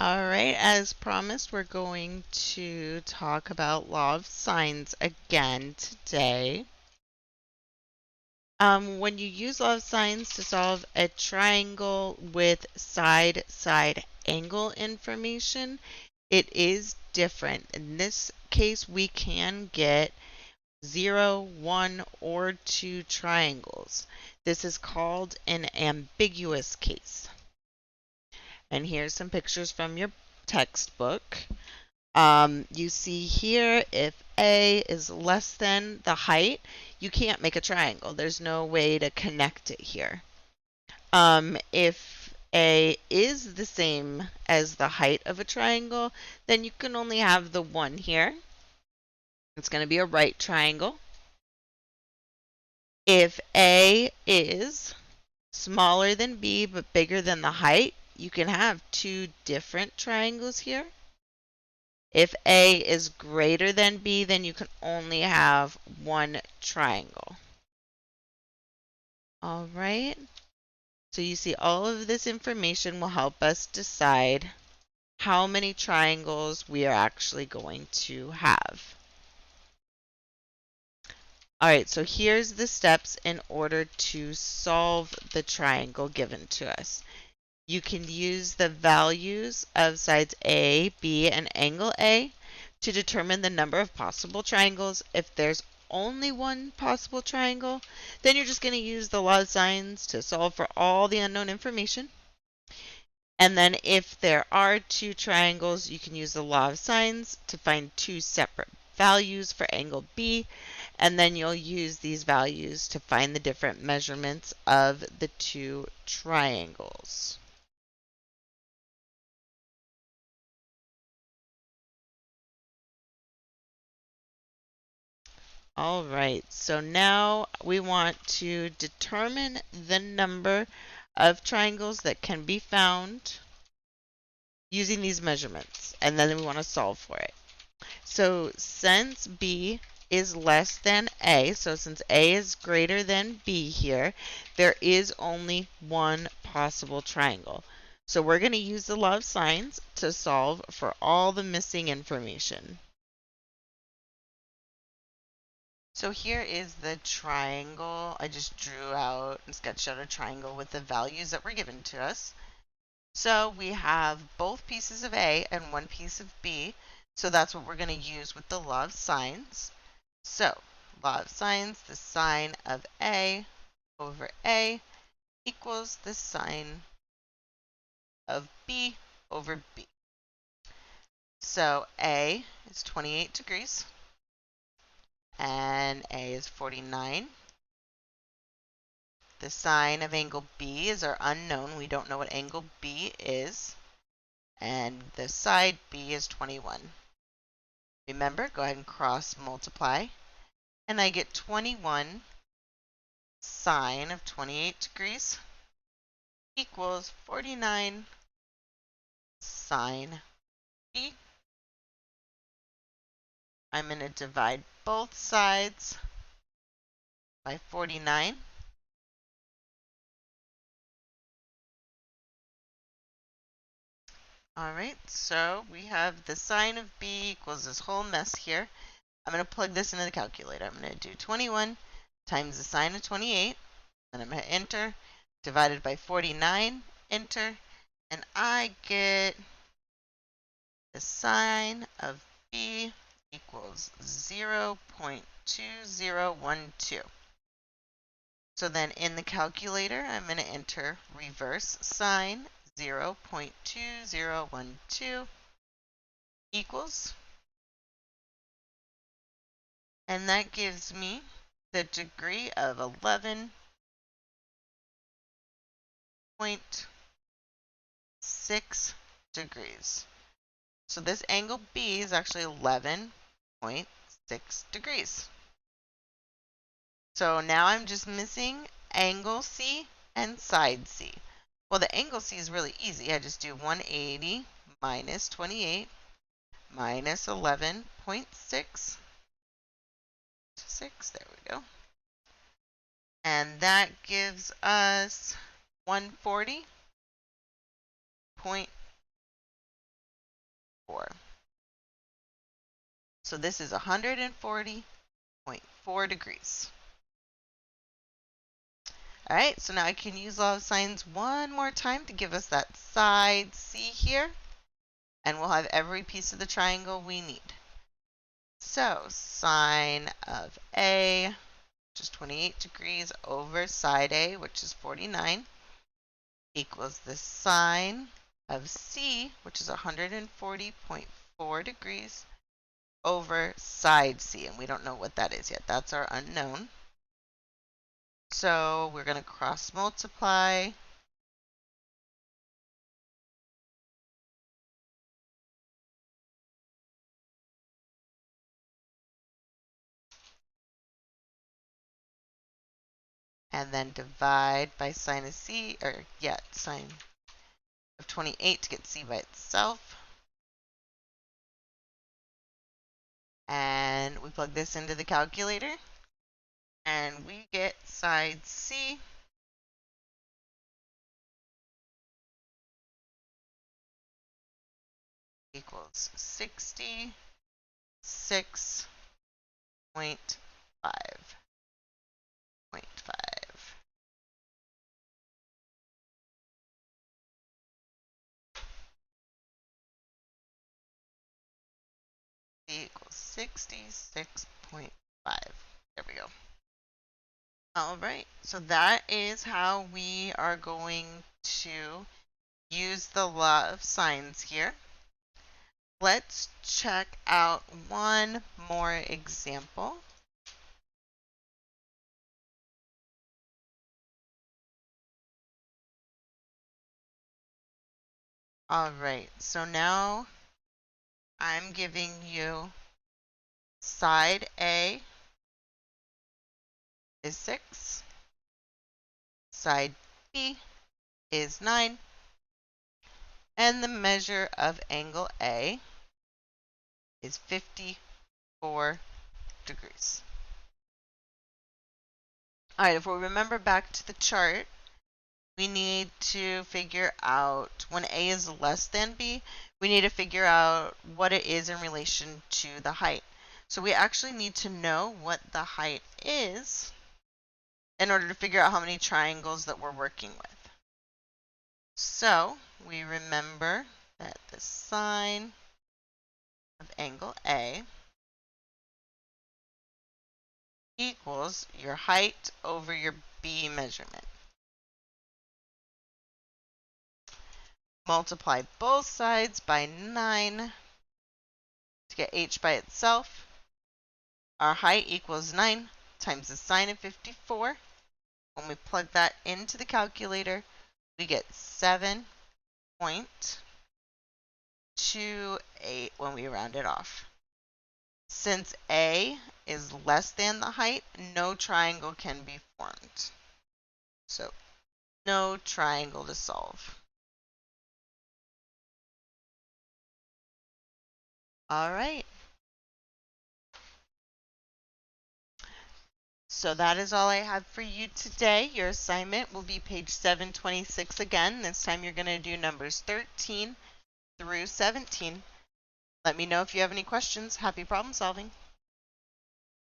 All right, as promised, we're going to talk about law of sines again today. When you use law of sines to solve a triangle with side-side angle information, it is different. In this case, we can get 0, 1, or 2 triangles. This is called an ambiguous case. And here's some pictures from your textbook. You see here, if A is less than the height, you can't make a triangle. There's no way to connect it here. If A is the same as the height of a triangle, then you can only have the one here. It's going to be a right triangle. If A is smaller than B but bigger than the height, you can have two different triangles here. If A is greater than B, then you can only have one triangle. All right. So you see all of this information will help us decide how many triangles we are actually going to have. All right, so here's the steps in order to solve the triangle given to us. You can use the values of sides A, B, and angle A to determine the number of possible triangles. If there's only one possible triangle, then you're just going to use the law of sines to solve for all the unknown information. And then if there are two triangles, you can use the law of sines to find two separate values for angle B, and then you'll use these values to find the different measurements of the two triangles. All right, so now we want to determine the number of triangles that can be found using these measurements, and then we want to solve for it. So since B is less than A, so since A is greater than B here, there is only one possible triangle. So we're going to use the law of sines to solve for all the missing information. So here is the triangle. I just drew out and sketched out a triangle with the values that were given to us. So we have both pieces of A and one piece of B. So that's what we're going to use with the law of sines. So law of sines, the sine of A over A equals the sine of B over B. So A is 28 degrees and A is 49. The sine of angle B is our unknown. We don't know what angle B is. And the side B is 21. Remember, go ahead and cross multiply. And I get 21 sine of 28 degrees equals 49 sine B. I'm going to divide both sides by 49. All right, so we have the sine of B equals this whole mess here. I'm going to plug this into the calculator. I'm going to do 21 times the sine of 28. Then I'm going to enter, divided by 49, enter, and I get the sine of B equals 0.2012. So then in the calculator, I'm going to enter reverse sine 0.2012 equals, and that gives me the degree of 11.6 degrees. So this angle B is actually 11.6 degrees. So now I'm just missing angle C and side C. Well, the angle C is really easy. I just do 180 minus 28 minus 11.6. There we go. And that gives us 140.6 So this is 140.4 degrees. All right, so now I can use law of sines one more time to give us that side C here, and we'll have every piece of the triangle we need. So sine of A, which is 28 degrees, over side A, which is 49, equals the sine of C, which is 140.4 degrees, over side C, and we don't know what that is yet. That's our unknown. So we're going to cross multiply. And then divide by sine of C, or yeah, sine of 28 to get C by itself. And we plug this into the calculator, and we get side C equals 66.5. Equals 66.5. There we go. All right, so that is how we are going to use the law of sines here. Let's check out one more example. All right, so now I'm giving you side A is 6, side B is 9, and the measure of angle A is 54 degrees. All right, if we remember back to the chart, we need to figure out when A is less than B, we need to figure out what it is in relation to the height. So we actually need to know what the height is in order to figure out how many triangles that we're working with. So we remember that the sine of angle A equals your height over your B measurement. Multiply both sides by 9 to get h by itself. Our height equals 9 times the sine of 54. When we plug that into the calculator, we get 7.28 when we round it off. Since A is less than the height, no triangle can be formed. So, no triangle to solve. All right. So that is all I have for you today. Your assignment will be page 726 again. This time you're going to do numbers 13 through 17. Let me know if you have any questions. Happy problem solving.